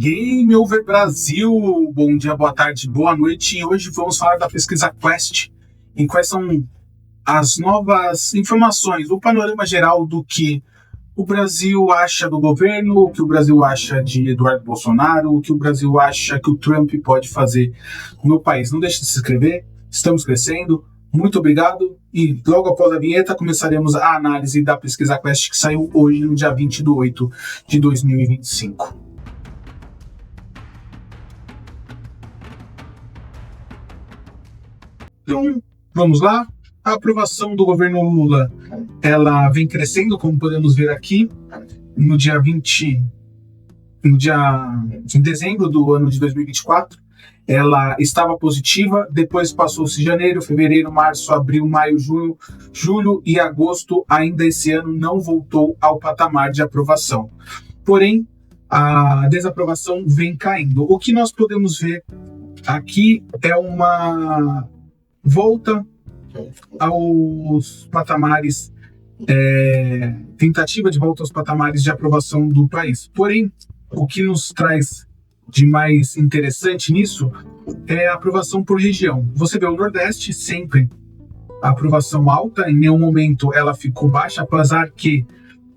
Game Over Brasil, bom dia, boa tarde, boa noite. E hoje vamos falar da pesquisa Quest e quais são as novas informações, o panorama geral do que o Brasil acha do governo, o que o Brasil acha de Eduardo Bolsonaro, o que o Brasil acha que o Trump pode fazer no país. Não deixe de se inscrever, estamos crescendo. Muito obrigado e logo após a vinheta começaremos a análise da pesquisa Quest que saiu hoje no dia 20 de 8 de 2025. Então, vamos lá. A aprovação do governo Lula, ela vem crescendo, como podemos ver aqui, em dezembro do ano de 2024, ela estava positiva, depois passou-se janeiro, fevereiro, março, abril, maio, junho, julho e agosto, ainda esse ano não voltou ao patamar de aprovação. Porém, a desaprovação vem caindo. O que nós podemos ver aqui é uma volta aos patamares, tentativa de volta aos patamares de aprovação do país. Porém, o que nos traz de mais interessante nisso é a aprovação por região. Você vê o Nordeste sempre a aprovação alta, em nenhum momento ela ficou baixa, apesar que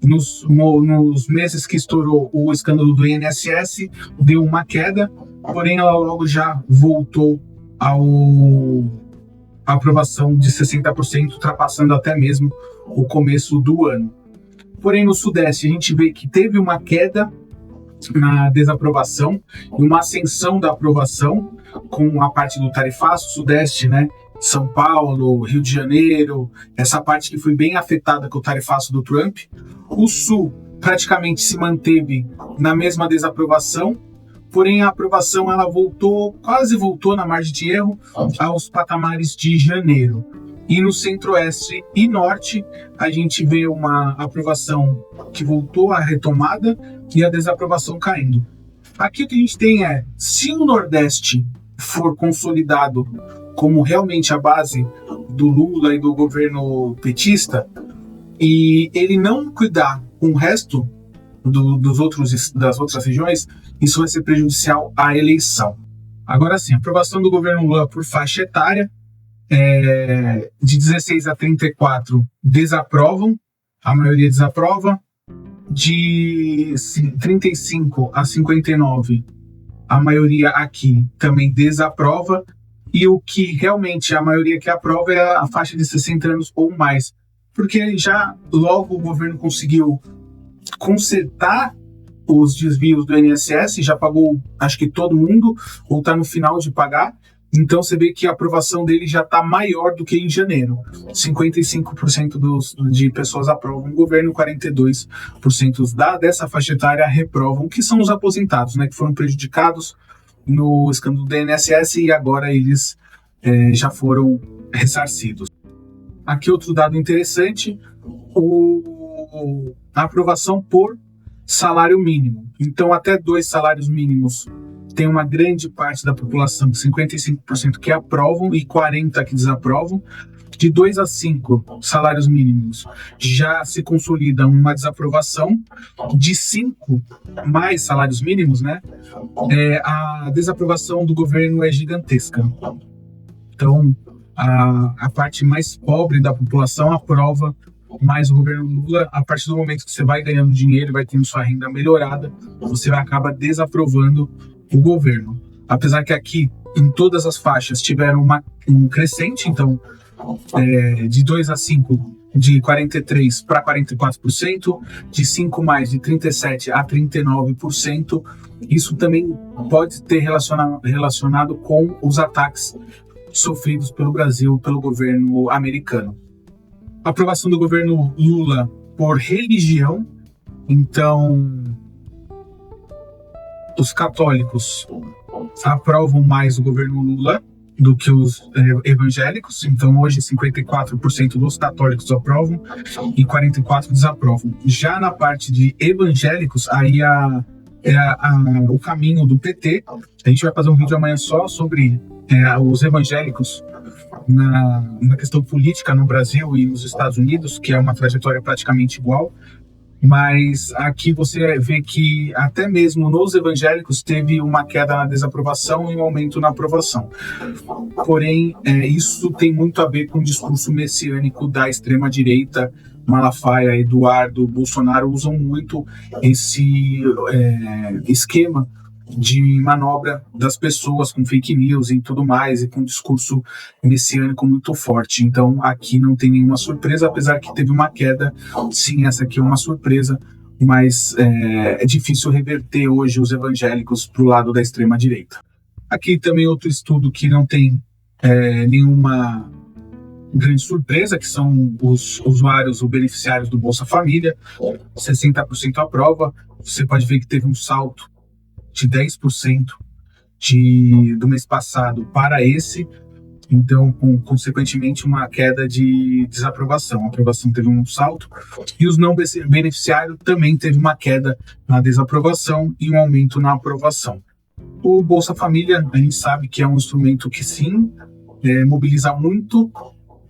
nos meses que estourou o escândalo do INSS deu uma queda, porém ela logo já voltou a aprovação de 60%, ultrapassando até mesmo o começo do ano. Porém, no Sudeste, a gente vê que teve uma queda na desaprovação e uma ascensão da aprovação com a parte do tarifaço. Sudeste, né? São Paulo, Rio de Janeiro, essa parte que foi bem afetada com o tarifaço do Trump. O Sul praticamente se manteve na mesma desaprovação, porém a aprovação ela quase voltou na margem de erro aos patamares de janeiro. E no Centro-Oeste e Norte a gente vê uma aprovação que voltou à retomada e a desaprovação caindo. Aqui o que a gente tem é, se o Nordeste for consolidado como realmente a base do Lula e do governo petista, e ele não cuidar com o resto das outras regiões, isso vai ser prejudicial à eleição. Agora sim, a aprovação do governo Lula por faixa etária, de 16 a 34 desaprovam, a maioria desaprova, de 35 a 59 a maioria aqui também desaprova, e o que realmente a maioria que aprova é a faixa de 60 anos ou mais, porque já logo o governo conseguiu consertar os desvios do INSS, já pagou acho que todo mundo, ou está no final de pagar, então você vê que a aprovação dele já está maior do que em janeiro. 55% de pessoas aprovam o governo, 42% dessa faixa etária reprovam, que são os aposentados, né, que foram prejudicados no escândalo do INSS e agora eles já foram ressarcidos. Aqui outro dado interessante, a aprovação por salário mínimo. Então, até 2 salários mínimos tem uma grande parte da população, 55% que aprovam e 40% que desaprovam. De 2 a 5 salários mínimos já se consolida uma desaprovação. De 5 mais salários mínimos, né, a desaprovação do governo é gigantesca. Então, a parte mais pobre da população aprova mais o governo Lula. A partir do momento que você vai ganhando dinheiro e vai tendo sua renda melhorada, você acaba desaprovando o governo. Apesar que aqui, em todas as faixas, tiveram um crescente, então, de 2 a 5, de 43% para 44%, de 5 mais, de 37% a 39%. Isso também pode ter relacionado com os ataques sofridos pelo Brasil, pelo governo americano. A aprovação do governo Lula por religião, então os católicos aprovam mais o governo Lula do que os evangélicos, então hoje 54% dos católicos aprovam e 44% desaprovam. Já na parte de evangélicos, aí o caminho do PT, a gente vai fazer um vídeo amanhã só sobre os evangélicos na questão política no Brasil e nos Estados Unidos, que é uma trajetória praticamente igual. Mas aqui você vê que até mesmo nos evangélicos teve uma queda na desaprovação e um aumento na aprovação. Porém, isso tem muito a ver com o discurso messiânico da extrema-direita. Malafaia, Eduardo, Bolsonaro usam muito esse esquema de manobra das pessoas com fake news e tudo mais, e com um discurso messiânico muito forte. Então aqui não tem nenhuma surpresa, apesar que teve uma queda. Sim, essa aqui é uma surpresa, mas é difícil reverter hoje os evangélicos para o lado da extrema direita. Aqui também outro estudo que não tem nenhuma grande surpresa, que são os usuários, os beneficiários do Bolsa Família, 60% aprova. Você pode ver que teve um salto de 10% do mês passado para esse, então, consequentemente, uma queda de desaprovação. A aprovação teve um salto, e os não beneficiários também teve uma queda na desaprovação e um aumento na aprovação. O Bolsa Família, a gente sabe que é um instrumento que sim, mobiliza muito,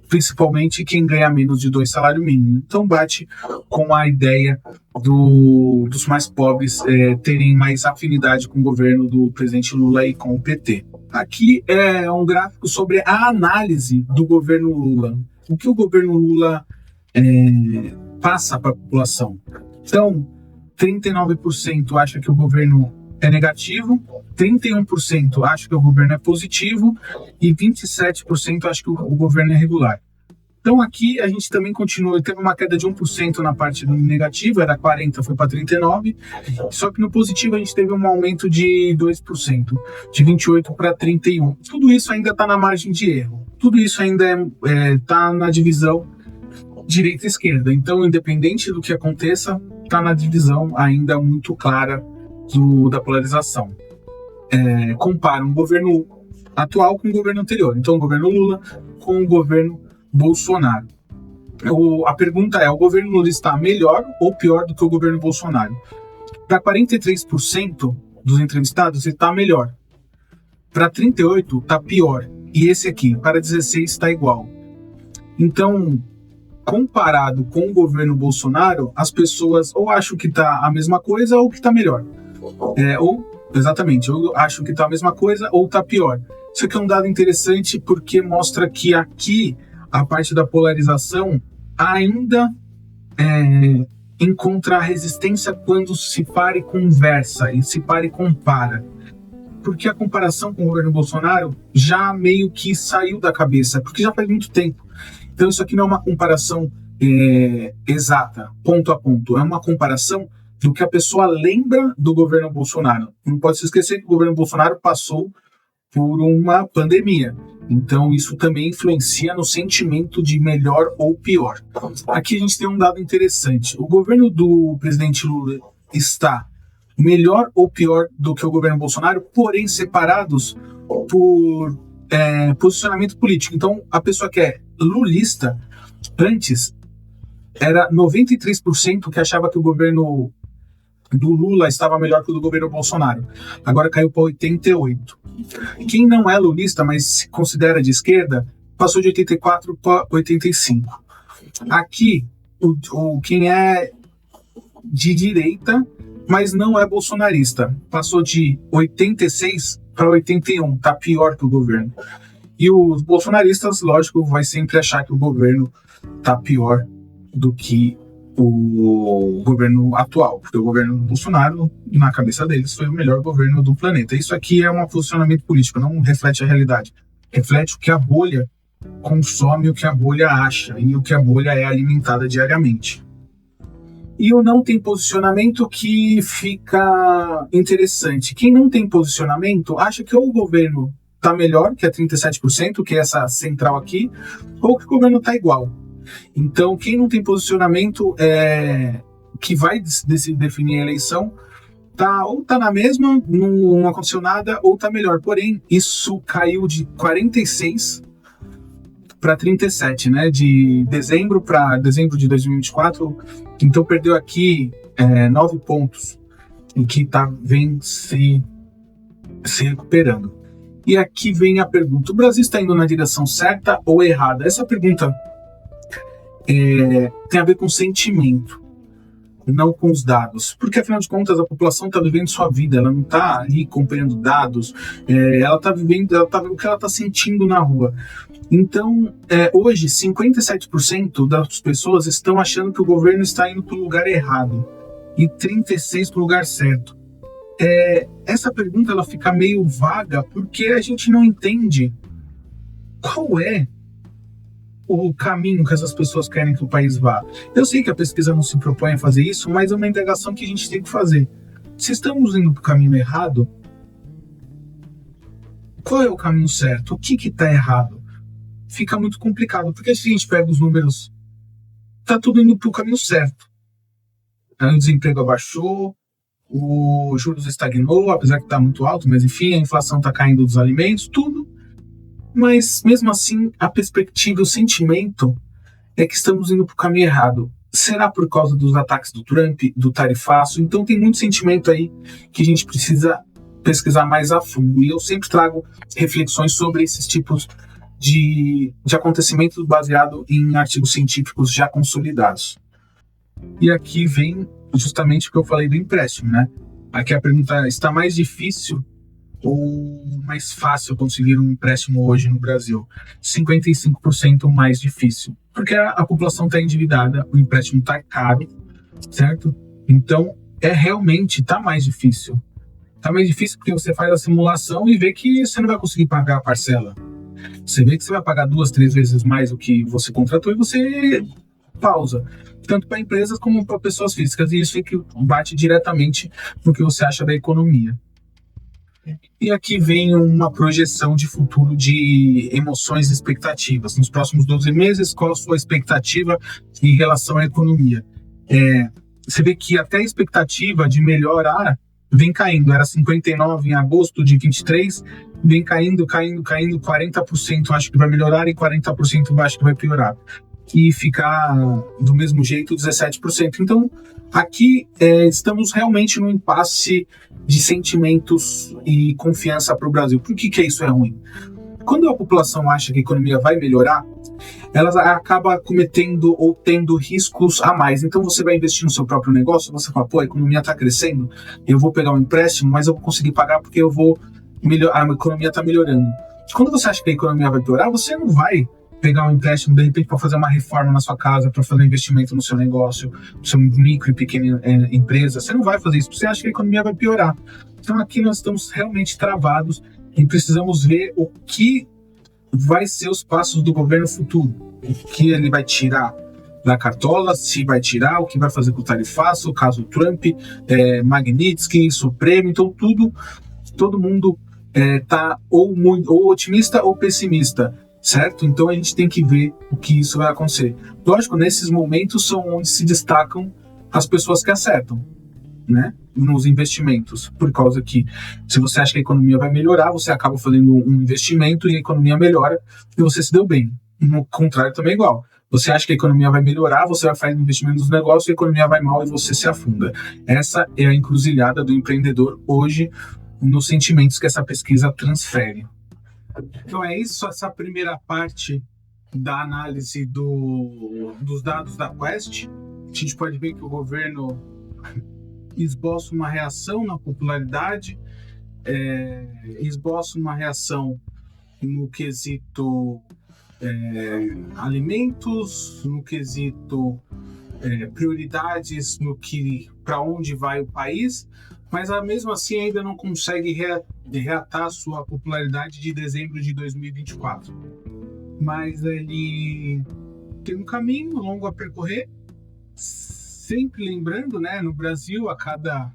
principalmente quem ganha menos de 2 salários mínimos. Então bate com a ideia dos mais pobres terem mais afinidade com o governo do presidente Lula e com o PT. Aqui é um gráfico sobre a análise do governo Lula. O que o governo Lula passa para a população. Então, 39% acha que o governo é negativo, 31% acha que o governo é positivo e 27% acha que o governo é regular. Então aqui a gente também continua, teve uma queda de 1% na parte do negativo, era 40%, foi para 39%, só que no positivo a gente teve um aumento de 2%, de 28% para 31%. Tudo isso ainda está na margem de erro, tudo isso ainda está na divisão direita e esquerda. Então, independente do que aconteça, está na divisão ainda muito clara da polarização. Compara um governo atual com o governo anterior. Então, o governo Lula com o governo Bolsonaro. A pergunta é: o governo Lula está melhor ou pior do que o governo Bolsonaro? Para 43% dos entrevistados, ele está melhor. Para 38% está pior. E esse aqui, para 16%, está igual. Então, comparado com o governo Bolsonaro, as pessoas ou acham que está a mesma coisa ou que está melhor. Exatamente, eu acho que está a mesma coisa ou está pior. Isso aqui é um dado interessante porque mostra que aqui a parte da polarização ainda encontra resistência quando se para e conversa, e se para e compara. Porque a comparação com o governo Bolsonaro já meio que saiu da cabeça, porque já faz muito tempo. Então isso aqui não é uma comparação exata, ponto a ponto, é uma comparação do que a pessoa lembra do governo Bolsonaro. Não pode se esquecer que o governo Bolsonaro passou por uma pandemia. Então isso também influencia no sentimento de melhor ou pior. Aqui a gente tem um dado interessante. O governo do presidente Lula está melhor ou pior do que o governo Bolsonaro, porém separados por posicionamento político. Então a pessoa que é lulista, antes era 93% que achava que o governo do Lula estava melhor que o do governo Bolsonaro. Agora caiu para 88%. Quem não é lulista, mas se considera de esquerda, passou de 84% para 85%. Aqui, quem é de direita, mas não é bolsonarista, passou de 86% para 81%. Está pior que o governo. E os bolsonaristas, lógico, vai sempre achar que o governo está pior do que o governo atual, porque o governo Bolsonaro, na cabeça deles, foi o melhor governo do planeta. Isso aqui é um posicionamento político, não reflete a realidade. Reflete o que a bolha consome, o que a bolha acha e o que a bolha é alimentada diariamente. E o não tem posicionamento que fica interessante. Quem não tem posicionamento acha que ou o governo está melhor, que é 37%, que é essa central aqui, ou que o governo está igual. Então, quem não tem posicionamento que vai definir a eleição, ou está na mesma, não aconteceu nada, ou está melhor. Porém, isso caiu de 46% para 37%, né? De dezembro para dezembro de 2024. Então, perdeu aqui 9 pontos, em que vem se recuperando. E aqui vem a pergunta: o Brasil está indo na direção certa ou errada? Essa pergunta tem a ver com sentimento. não com os dados. Porque, afinal de contas, a população está vivendo sua vida, ela não está ali acompanhando dados, ela está vivendo o que ela está sentindo na rua. Então, hoje, 57% das pessoas estão achando que o governo está indo para o lugar errado e 36% para o lugar certo. Essa pergunta ela fica meio vaga porque a gente não entende qual é o caminho que essas pessoas querem que o país vá. Eu sei que a pesquisa não se propõe a fazer isso, mas é uma indagação que a gente tem que fazer. Se estamos indo para o caminho errado, qual é o caminho certo? O que está errado? Fica muito complicado, porque se a gente pega os números, está tudo indo para o caminho certo. O desemprego abaixou, o juros estagnou, apesar que está muito alto, mas enfim, a inflação está caindo dos alimentos, tudo. Mas, mesmo assim, a perspectiva, o sentimento é que estamos indo para o caminho errado. Será por causa dos ataques do Trump, do tarifaço? Então tem muito sentimento aí que a gente precisa pesquisar mais a fundo. E eu sempre trago reflexões sobre esses tipos de acontecimentos baseado em artigos científicos já consolidados. E aqui vem justamente o que eu falei do empréstimo, né? Aqui a pergunta: está mais difícil ou mais fácil conseguir um empréstimo hoje no Brasil? 55% mais difícil, porque a população está endividada, o empréstimo está caro, certo? Então, realmente está mais difícil. Está mais difícil porque você faz a simulação e vê que você não vai conseguir pagar a parcela. Você vê que você vai pagar 2, 3 vezes mais do que você contratou e você pausa. Tanto para empresas como para pessoas físicas. E isso é que bate diretamente no que você acha da economia. E aqui vem uma projeção de futuro de emoções e expectativas. Nos próximos 12 meses, qual a sua expectativa em relação à economia? Você vê que até a expectativa de melhorar vem caindo. Era 59 em agosto de 23, vem caindo, 40% acho que vai melhorar e 40% acho que vai piorar. E ficar do mesmo jeito 17%. Então, aqui estamos realmente num impasse de sentimentos e confiança para o Brasil. Por que isso é ruim? Quando a população acha que a economia vai melhorar, ela acaba cometendo ou tendo riscos a mais. Então você vai investir no seu próprio negócio, você fala: pô, a economia está crescendo, eu vou pegar um empréstimo, mas eu vou conseguir pagar porque a economia está melhorando. Quando você acha que a economia vai piorar, você não vai pegar um empréstimo de repente para fazer uma reforma na sua casa, para fazer um investimento no seu negócio, no seu micro e pequena empresa. Você não vai fazer isso, porque você acha que a economia vai piorar. Então aqui nós estamos realmente travados e precisamos ver o que vai ser os passos do governo futuro. O que ele vai tirar da cartola, se vai tirar, o que vai fazer com o tarifaço, o caso Trump, Magnitsky, Supremo. Então todo mundo está ou otimista ou pessimista, certo? Então a gente tem que ver o que isso vai acontecer. Lógico, nesses momentos são onde se destacam as pessoas que acertam, né, nos investimentos, por causa que se você acha que a economia vai melhorar, você acaba fazendo um investimento e a economia melhora e você se deu bem. No contrário também é igual. Você acha que a economia vai melhorar, você vai fazer investimento nos negócios, a economia vai mal e você se afunda. Essa é a encruzilhada do empreendedor hoje, nos sentimentos que essa pesquisa transfere. Então é isso, essa primeira parte da análise dos dados da Quest. A gente pode ver que o governo esboça uma reação na popularidade, esboça uma reação no quesito alimentos, no quesito prioridades, no que para onde vai o país, mas mesmo assim ainda não consegue reatar sua popularidade de dezembro de 2024. Mas ele tem um caminho longo a percorrer, sempre lembrando, né, no Brasil a cada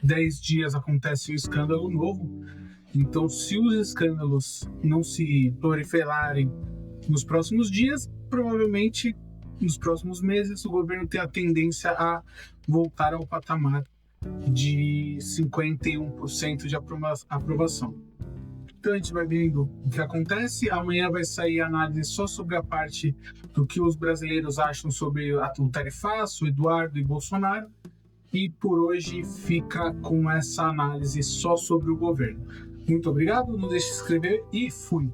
10 dias acontece um escândalo novo. Então, se os escândalos não se proliferarem nos próximos dias, provavelmente nos próximos meses o governo tem a tendência a voltar ao patamar de 51% de aprovação. Então a gente vai vendo o que acontece. Amanhã vai sair a análise só sobre a parte do que os brasileiros acham sobre o tarifaço, Eduardo e Bolsonaro. E por hoje fica com essa análise só sobre o governo. Muito obrigado, não deixe de se inscrever e fui!